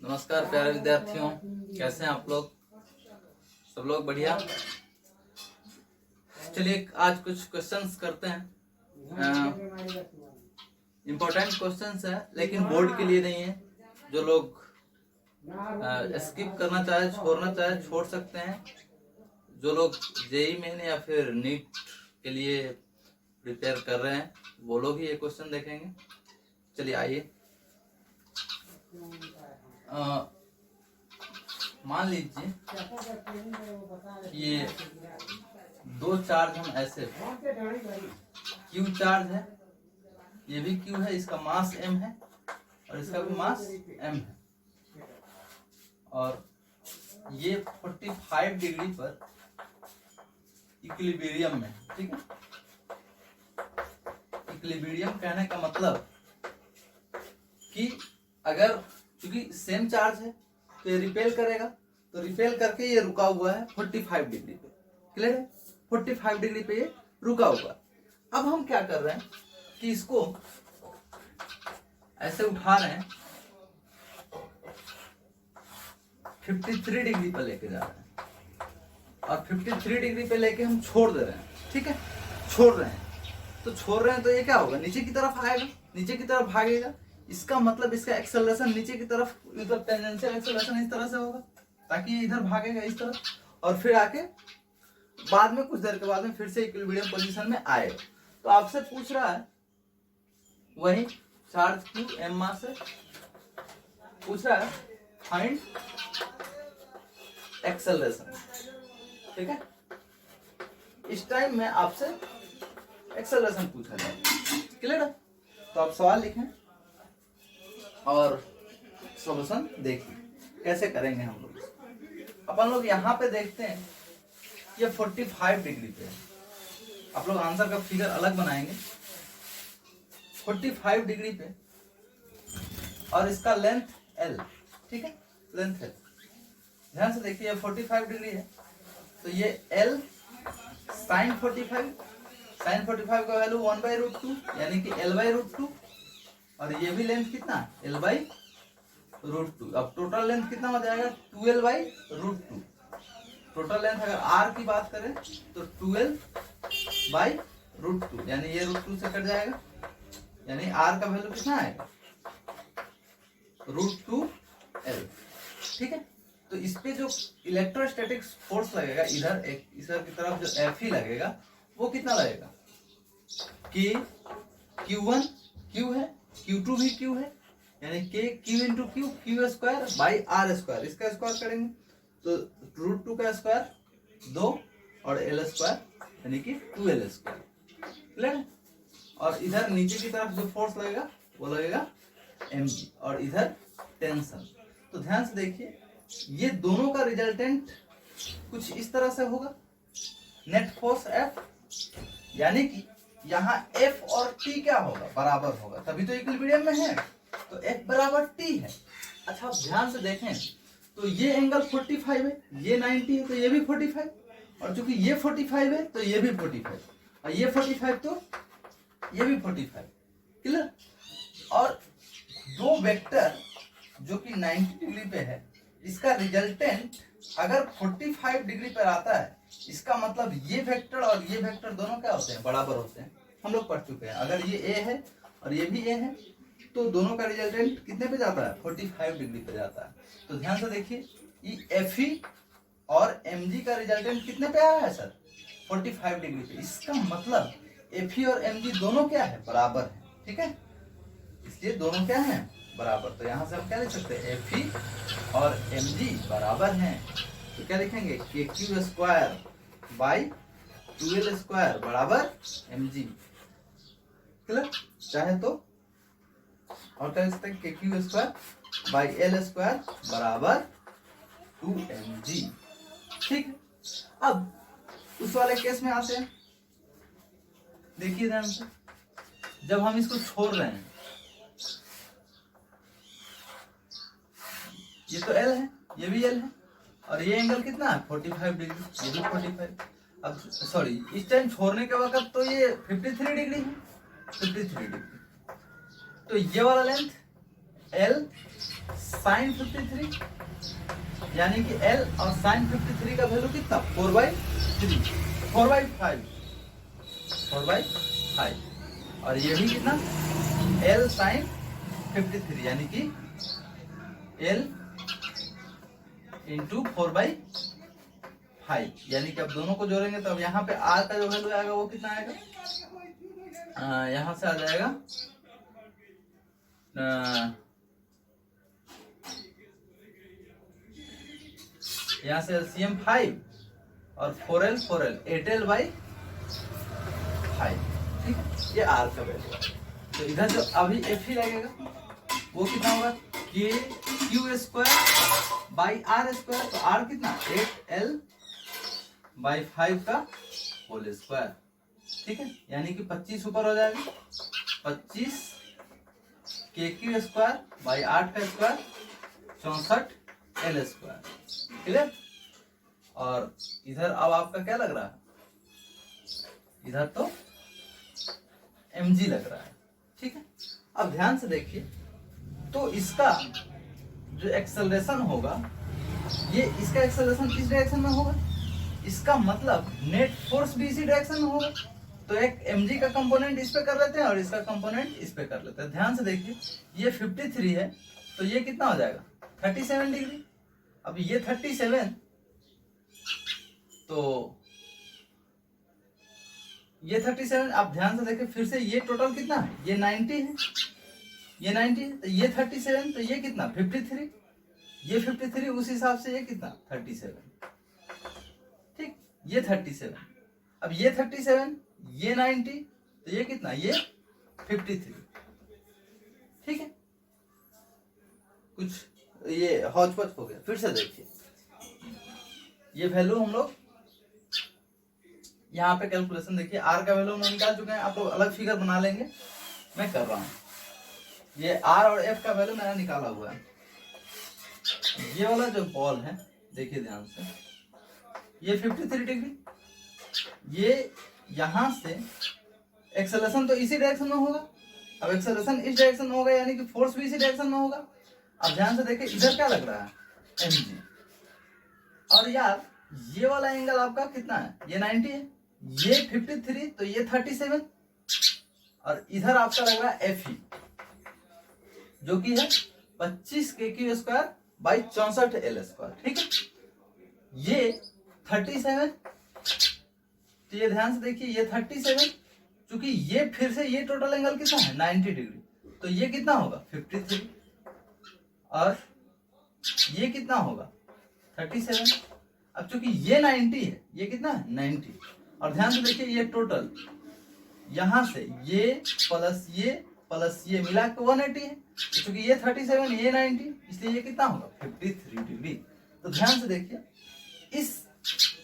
नमस्कार प्यारे विद्यार्थियों, कैसे हैं आप लोग? सब लोग बढ़िया। चलिए आज कुछ क्वेश्चंस करते हैं। इम्पोर्टेंट क्वेश्चंस है लेकिन बोर्ड के लिए नहीं है। जो लोग स्किप करना चाहे, छोड़ना चाहे, छोड़ सकते हैं। जो लोग जेईई मेन या फिर नीट के लिए प्रिपेयर कर रहे हैं वो लोग ही ये क्वेश्चन देखेंगे। चलिए आइए। मान लीजिए ये दो चार्ज हम ऐसे, क्यू चार्ज है, ये भी क्यू है, इसका मास m है और इसका भी मास m है, और ये 45 डिग्री पर इक्विलिब्रियम में, ठीक है। इक्विलिब्रियम कहने का मतलब कि अगर चूंकि सेम चार्ज है तो ये रिपेल करेगा, तो रिपेल करके ये रुका हुआ है 45 डिग्री पे। क्लियर है? 45 डिग्री पे ये रुका हुआ है। अब हम क्या कर रहे हैं कि इसको ऐसे उठा रहे हैं, 53 डिग्री पर लेके जा रहे हैं और 53 डिग्री पे लेके हम छोड़ दे रहे हैं, ठीक है। छोड़ रहे हैं तो छोड़ रहे हैं तो ये क्या होगा, नीचे की तरफ आएगा, नीचे की तरफ भागेगा। इसका मतलब इसका एक्सेलरेशन नीचे की तरफ, मतलब टेंजेंशियल एक्सेलरेशन इस तरह से होगा ताकि ये इधर भागेगा इस तरफ, और फिर आके बाद में कुछ देर के बाद में फिर से इक्विलिब्रियम पोजीशन में आएगा। तो आपसे पूछ रहा है वही चार्ज क्यू एम मास से पूछ रहा है, फाइंड एक्सेलरेशन, ठीक है। इस टाइम में आपसे एक्सेलरेशन पूछा जाएगा। क्लियर है? तो आप सवाल लिखें और सॉल्यूशन देखिए कैसे करेंगे हम लोग। अपन लोग यहाँ पे देखते हैं ये 45 डिग्री पे है। आप लोग आंसर का फिगर अलग बनाएंगे। 45 डिग्री पे और इसका लेंथ L, ठीक है, लेंथ L। ध्यान से देखिए ये 45 डिग्री है तो ये L साइन 45 का वैल्यू 1/√2 यानी कि L/√2, और ये भी लेंथ कितना, L/√2। अब टोटल लेंथ कितना हो जाएगा, 2L/√2। टोटल लेंथ अगर R की बात करें तो 2L/√2, यानी ये √2 से कट जाएगा, यानी R का वैल्यू कितना आएगा, √2L, ठीक है। तो इस पे जो इलेक्ट्रोस्टैटिक फोर्स लगेगा इधर की तरफ जो F लगेगा वो कितना लगेगा, कि Q1 Q है, Q2 भी Q है, यानी K Q into Q, Q square by R square. इसका स्क्वायर करेंगे तो √2 का स्क्वायर 2 और L स्क्वायर यानी कि 2L स्क्वायर। क्लियर? और इधर नीचे की तरफ जो फोर्स लगेगा वो लगेगा mg, और इधर टेंशन। तो ध्यान से देखिए ये दोनों का रिजल्टेंट कुछ इस तरह से होगा, नेट फोर्स F, यानी कि यहाँ F और T क्या होगा, बराबर होगा, तभी तो इक्विलिब्रियम में है, तो F बराबर T है। अच्छा आप ध्यान से देखें तो ये एंगल 45 है, ये 90 है तो ये भी 45, और चूंकि ये 45 है तो ये भी 45, और ये 45 तो ये भी 45। क्लियर? और दो वेक्टर जो कि 90 डिग्री पे है, इसका रिजल्टेंट अगर 45 डिग्री पर आता है, इसका मतलब ये वेक्टर और ये वेक्टर दोनों क्या होते हैं, बराबर होते हैं। हम लोग पढ़ चुके हैं। अगर ये A है और ये भी A है तो दोनों का रिजल्टेंट कितने पे जाता है, 45 डिग्री पे जाता है। तो ध्यान से देखिए ये Fe और Mg का रिजल्टेंट कितने पे आया है सर, 45 डिग्री पे। इसका मतलब Fe और Mg दोनों क्या है, बराबर है, ठीक है। इसलिए दोनों क्या है, बराबर। तो यहाँ से हम क्या लिख सकते हैं, Fe और Mg बराबर हैं। तो क्या लिखेंगे, KQ square by 2L square बराबर Mg। क्लियर? चाहे तो और क्या लिख सकते हैं, KQ square by L square बराबर 2mg। ठीक है, अब उस वाले केस में आते हैं। देखिए ध्यान से, जब हम इसको छोड़ रहे हैं, ये तो L है, ये भी L है, और ये एंगल कितना है, 45 डिग्री, ये भी 45। अब सॉरी, इस टाइम छोड़ने के वक्त तो ये 53 डिग्री है, 53 डिग्री। तो ये वाला लेंथ L साइन 53, यानी कि L और साइन 53 का वैल्यू कितना 4/3, 4/5, और ये भी कितना L साइन 53, यानी कि L इंटू 4/5, यानी कि अब दोनों को जोड़ेंगे तो अब यहाँ पे R का जो वैल्यू आएगा वो कितना आएगा, यहाँ से आ जाएगा यहाँ से LCM 5 और 4L 8L/5, ठीक है, ये R का वैल्यू है। तो इधर जो अभी F ही लगेगा वो कितना होगा KQ² बाई R², तो R कितना 8L/5 का होल स्क्वायर, ठीक है, यानी कि 25 ऊपर हो जाएगा, 25 KQ² बाई 8 का स्क्वायर 64L², क्लियर। और इधर अब आपका क्या लग रहा है, इधर तो mg लग रहा है, ठीक है। अब ध्यान से देखिए, तो इसका जो एक्सेलरेशन होगा, ये इसका एक्सेलरेशन किस डायरेक्शन में होगा, इसका मतलब नेट फोर्स भी इसी डायरेक्शन में होगा। तो एक mg का कंपोनेंट इस पे कर लेते हैं और इसका कंपोनेंट इस पे कर लेते हैं। ध्यान से देखिए, ये 53 है तो ये कितना हो जाएगा 37 डिग्री। अब ये 37, तो ये 37, आप ध्यान से देखिए फिर से, ये टोटल कितना है, ये 90 है, ये 90 है, तो ये 37, तो ये कितना 53, ये 53, उस हिसाब से ये कितना 37, ठीक, ये 37, अब ये 37, ये 90, तो ये कितना, ये 53, ठीक है। कुछ ये हौच-पौच हो गया, फिर से देखिए, ये वैल्यू हम लोग यहाँ पे कैलकुलेशन देखिए, R का वैल्यू हम निकाल चुके हैं, आप लोग अलग फिगर बना लेंगे, मैं कर रहा हूँ। ये R और F का वैल्यू मैंने निकाला हुआ है। ये वाला जो बॉल है देखिए ध्यान से, ये 53 डिग्री, ये यहाँ से एक्सेलरेशन तो इसी डायरेक्शन में होगा, अब एक्सेलरेशन इस डायरेक्शन में होगा, यानी कि फोर्स भी इसी डायरेक्शन में होगा। अब ध्यान से देखिए, इधर क्या लग रहा है mg, और यार ये वाला एंगल आपका कितना है, ये 90 है, ये 53, तो ये 37, और इधर आपका लग रहा है Fe, जो कि है 25 KQ² बाई 64L², ठीक है। ये 37, तो ये ध्यान से देखिए, ये 37, चूंकि ये फिर से ये टोटल एंगल कितना है 90 डिग्री, तो ये कितना होगा 53, और ये कितना होगा 37। अब चूंकि ये 90 है, ये कितना है 90, और ध्यान से देखिए ये टोटल यहां से ये प्लस ये मिला के 180 है, क्योंकि ये 37, ये 90, इसलिए ये कितना होगा 53 डिग्री। तो ध्यान से देखिए,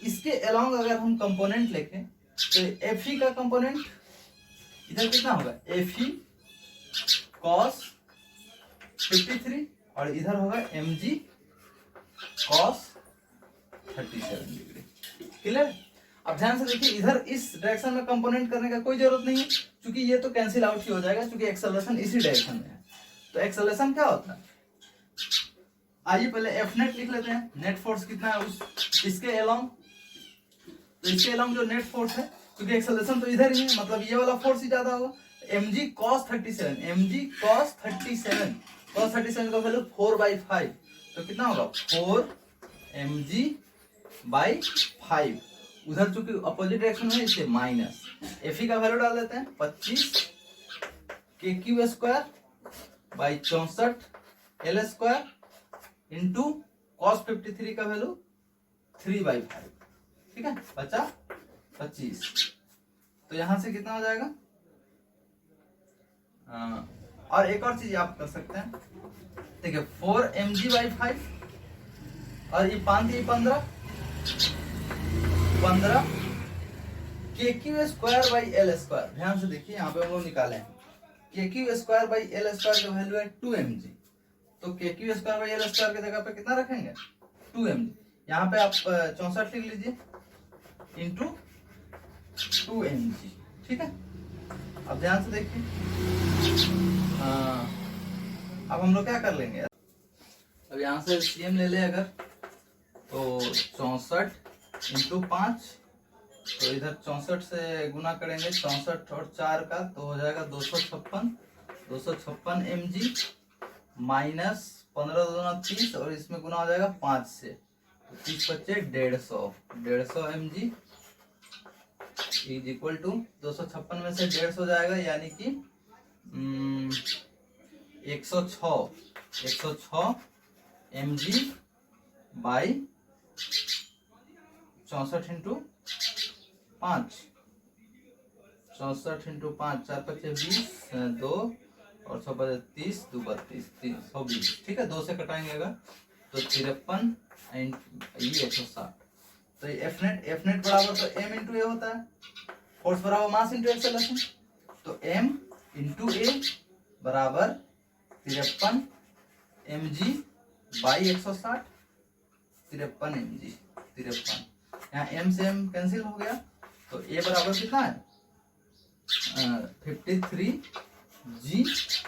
इसके अलोंग अगर हम कंपोनेंट लिखें तो Fe का कंपोनेंट इधर कितना होगा Fe cos 53, और इधर होगा mg cos 37 डिग्री, क्लियर। अब ध्यान से देखिए, इधर इस डायरेक्शन में कंपोनेंट करने का कोई जरूरत नहीं है, क्योंकि ये तो कैंसिल आउट ही हो जाएगा, क्योंकि एक्सेलरेशन इसी डायरेक्शन में है। तो एक्सेलरेशन क्या होता है, आइए पहले F नेट लिख लेते हैं, नेट फोर्स कितना है उस इसके अलोंग, तो इसके अलोंग जो नेट फोर्स है, क्योंकि एक्सेलरेशन तो इधर ही है, मतलब ये वाला फोर्स ही ज्यादा होगा, mg cos 37, mg cos 37 का वैल्यू 4/5, तो कितना होगा 4mg/5, उधर चूंकि अपोजिट डायरेक्शन में इससे माइनस, Fe का वैल्यू डाल देते हैं 25 KQ² by 64L² into cos 53 का वैल्यू 3/5, ठीक है, बचा 25, तो यहां से कितना हो जाएगा। और एक और चीज आप कर सकते हैं, देखिए 4mg/5, और ये 15 KQ² बाई L², ध्यान से देखिए, यहाँ पे हम लोग निकाले हैं KQ² बाई L² का वैल्यू है 2mg, तो KQ² बाई L² की जगह पे कितना रखेंगे 2mg, यहाँ पे आप 64 लिख लीजिए इंटू 2mg, ठीक है। अब ध्यान से देखिए, हाँ, अब हम लोग क्या कर लेंगे, अब यहाँ से एलसीएम ले ले अगर, तो 64 × 5, तो इधर 64 से गुना करेंगे, 64 और 4 का, तो हो जाएगा 256 mg माइनस 15 दूना 30, और इसमें गुना हो जाएगा 5 से, तो 30 बच्चे 150 mg इज इक्वल टू 256 में से 150 जाएगा, यानी कि 106 mg बाई 64 × 5, 64 × 5, 4 × 20, 2 और 6 × 30, 2 × 32, 320, ठीक है, 2 से कटाएंगे अगर, तो 53 एंड ये 160, तो एफ नेट बराबर तो m इंटू ए होता है, फोर्स बराबर मास इंटू एक्सेलरेशन, तो m इंटू ए बराबर 53 mg बाई 160, 53 mg, 53, यहाँ m से m कैंसिल हो गया, तो a बराबर कितना है 53 g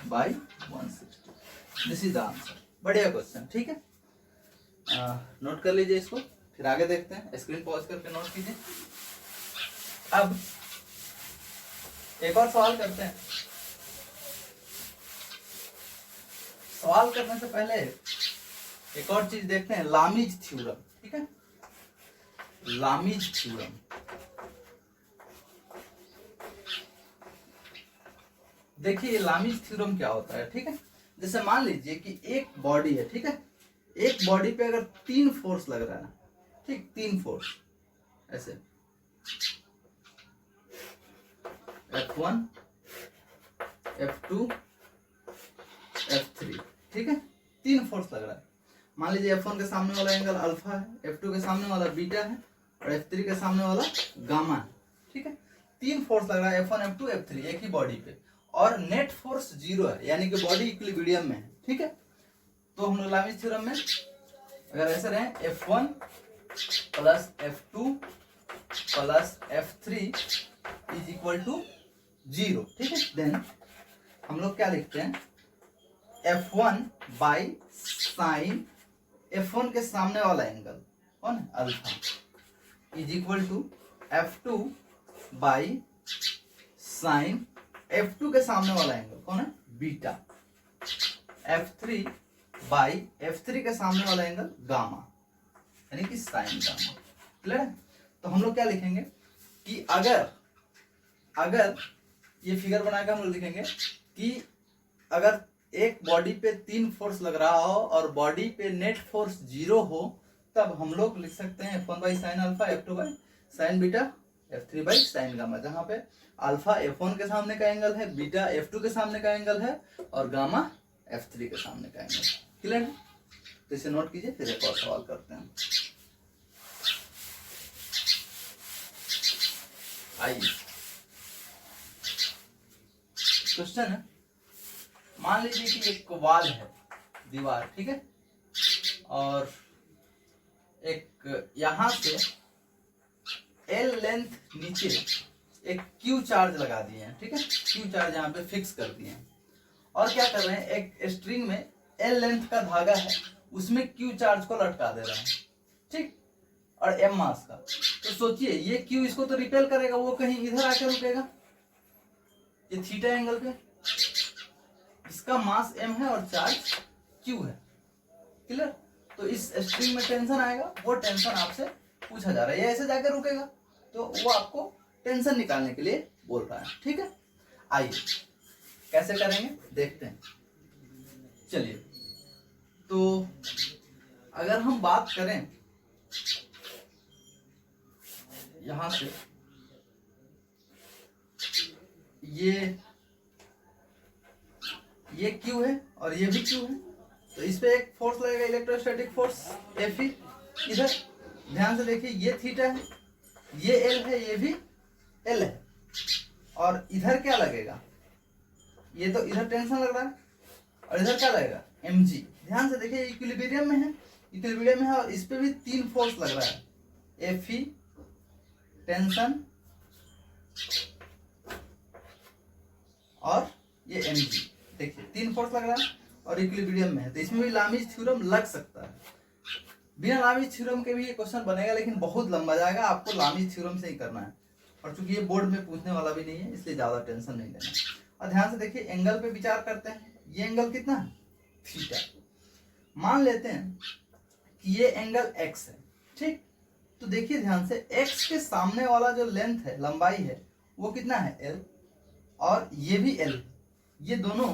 by 160, this is the answer. बढ़िया क्वेश्चन, ठीक है, नोट कर लीजिए इसको, फिर आगे देखते हैं, स्क्रीन पॉज करके नोट कीजिए। अब एक और सवाल करते हैं। सवाल करने से पहले एक और चीज देखते हैं, लामीज थ्योरम, ठीक है, लामीज थ्योरम। देखिए लामीज थ्योरम क्या होता है, ठीक है, जैसे मान लीजिए कि एक बॉडी है, ठीक है, एक बॉडी पे अगर 3 फोर्स लग रहा है, ठीक, 3 फोर्स ऐसे, F1 F2 F3, ठीक है, 3 फोर्स लग रहा है। मान लीजिए F1 के सामने वाला एंगल अल्फा है, F2 के सामने वाला बीटा है, और F3 के सामने वाला गामा है, ठीक है, 3 फोर्स लग रहा है F1 F2 F3 एक ही बॉडी पे, और नेट फोर्स 0 है, यानी कि बॉडी इक्विलिब्रियम में है, ठीक है। तो हम लोग लामीज थ्योरम में अगर ऐसे रहे F1 plus F2 plus F3 is equal to 0, ठीक है, देन हम लोग क्या लिखते हैं, F1 बाई साइन F1 के सामने वाला एंगल कौन है alpha is equal to F2 by sine F2 के सामने वाला एंगल कौन है बीटा, F3 बाई F3 के सामने वाला एंगल गामा, यानी कि साइन गामा, क्लियर है। तो हम लोग क्या लिखेंगे कि अगर ये फिगर बनाकर हम लोग लिखेंगे कि अगर एक बॉडी पे 3 फोर्स लग रहा हो और बॉडी पे नेट फोर्स 0 हो, तब हम लोग लिख सकते हैं F1 by sine alpha, F2 by sign beta, F3 by sine gamma, जहां पे अल्फा F1 के सामने का एंगल है, बीटा F2 के सामने का एंगल है, और गामा F3 के सामने का एंगल, क्लियर है। तो इसे नोट कीजिए, फिर एक और सवाल करते हैं। आइए क्वेश्चन है, मान लीजिए कि एक वॉल है, दीवार, ठीक है, और एक यहां से L लेंथ नीचे एक Q चार्ज लगा दिए हैं, ठीक है, Q चार्ज यहाँ पे फिक्स कर दिए हैं, और क्या कर रहे हैं, एक स्ट्रिंग में L लेंथ का धागा है, उसमें Q चार्ज को लटका दे रहे हैं, ठीक, और M मास का। तो सोचिए ये Q इसको तो रिपेल करेगा, वो कहीं इधर आकर रुकेगा, ये थीटा एंगल पे, इसका मास M है और चार्ज Q है, क्लियर। तो इस स्ट्रिंग में टेंशन आएगा, वो टेंशन आपसे पूछा जा रहा है, ये ऐसे जाकर रुकेगा, तो वो आपको टेंशन निकालने के लिए बोल रहा है, ठीक है। आइए कैसे करेंगे देखते हैं, चलिए। तो अगर हम बात करें यहां से, ये Q है और ये भी Q है, तो इस पे एक फोर्स लगेगा, इलेक्ट्रोस्टैटिक फोर्स Fe, इधर ध्यान से देखिए, ये थीटा है, ये L है, ये भी L है, और इधर क्या लगेगा, ये तो इधर टेंशन लग रहा है, और इधर क्या लगेगा mg, ध्यान से देखिए इक्विलिब्रियम में है, इक्विलिब्रियम में है, और इस पे भी 3 फोर्स लग रहा है, Fe टेंशन और ये mg देखिए 3 फोर्स लग रहा है और इक्विलिब्रियम में है, तो इसमें भी लामीज थ्योरम लग सकता है। बिना लामीज थ्योरम के भी ये क्वेश्चन बनेगा, लेकिन बहुत लंबा जाएगा, आपको लामीज थ्योरम से ही करना है। और चूंकि ये बोर्ड में पूछने वाला भी नहीं है, इसलिए ज्यादा टेंशन नहीं लेना। और ध्यान से देखिए, एंगल पे विचार करते हैं। ये एंगल कितना है? थीटा। मान लेते हैं कि ये एंगल एक्स है, ठीक। तो देखिए ध्यान से, एक्स के सामने वाला जो लेंथ है, लंबाई है, वो कितना है? एल। और ये भी एल। ये दोनों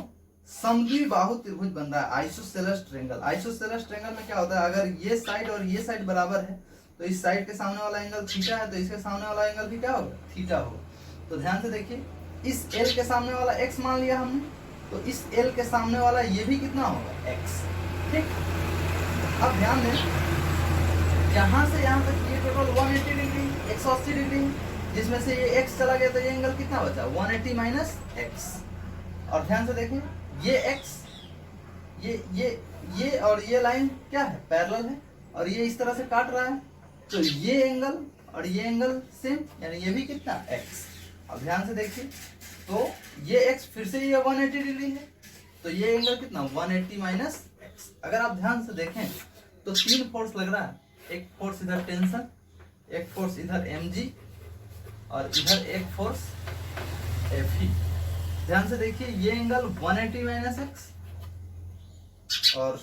समद्विबाहु त्रिभुज बन रहा है, आइसोसेलेस ट्रायंगल। आइसोसेलेस ट्रायंगल में क्या होता है, अगर ये साइड और ये साइड बराबर है, तो इस साइड के सामने वाला एंगल थीटा है, तो इसके सामने वाला एंगल भी क्या होगा? थीटा होगा। तो ध्यान से देखिए, इस एल के सामने वाला एक्स मान लिया हमने, तो इस एल के सामने वाला ये भी कितना होगा? एक्स, ठीक। अब ध्यान दें, यहाँ से यहाँ तक ये टोटल 180 डिग्री, 180 डिग्री, जिसमें से ये x चला गया, तो ये एंगल कितना बचा? 180 माइनस एक्स। और ध्यान से देखें, ये x, ये और ये लाइन क्या है? पैरेलल है, और ये इस तरह से काट रहा है, तो ये एंगल और ये एंगल सेम, यानी ये भी कितना? x। अब ध्यान से देखिए, तो ये x फिर से ये 180 डिग्री है, तो ये एंगल कितना? 180 माइनस एक्स। अगर आप ध्यान से देखें तो 3 फोर्स लग रहा है। एक फोर्स इधर टेंशन, एक फोर्स इधर mg, और इधर एक फोर्स Fe। ध्यान से देखिए, ये एंगल 180 माइनस एक्स, और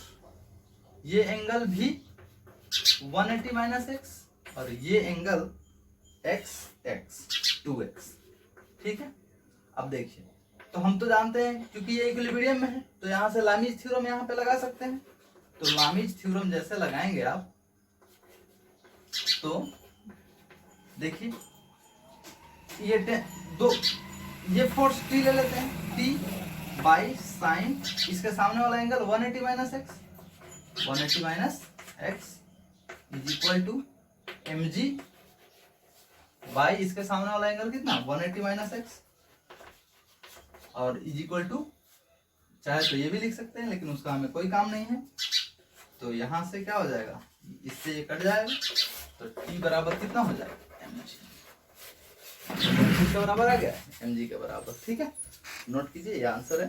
ये एंगल भी 180 माइनस एक्स, और ये एंगल x 2x, ठीक है। अब देखिए, तो हम तो जानते हैं, क्योंकि ये इक्विलिब्रियम में है, तो यहाँ से लामीज थ्योरम यहाँ पे लगा सकते हैं। तो लामीज थ्योरम जैसे लगाएंगे आप, तो देखिए, ये फोर्स t ले लेते हैं, t बाई साइन, इसके सामने वाला angle 180 minus x, 180 minus x is equal to mg by इसके सामने वाला एंगल कितना? 180 माइनस एक्स, और इज इक्वल टू, चाहे तो ये भी लिख सकते हैं, लेकिन उसका हमें कोई काम नहीं है। तो यहां से क्या हो जाएगा? इससे ये कट जाएगा, तो t बराबर कितना हो जाएगा? mg। के बराबर आ गया, mg के बराबर, ठीक है। नोट कीजिए, ये आंसर है।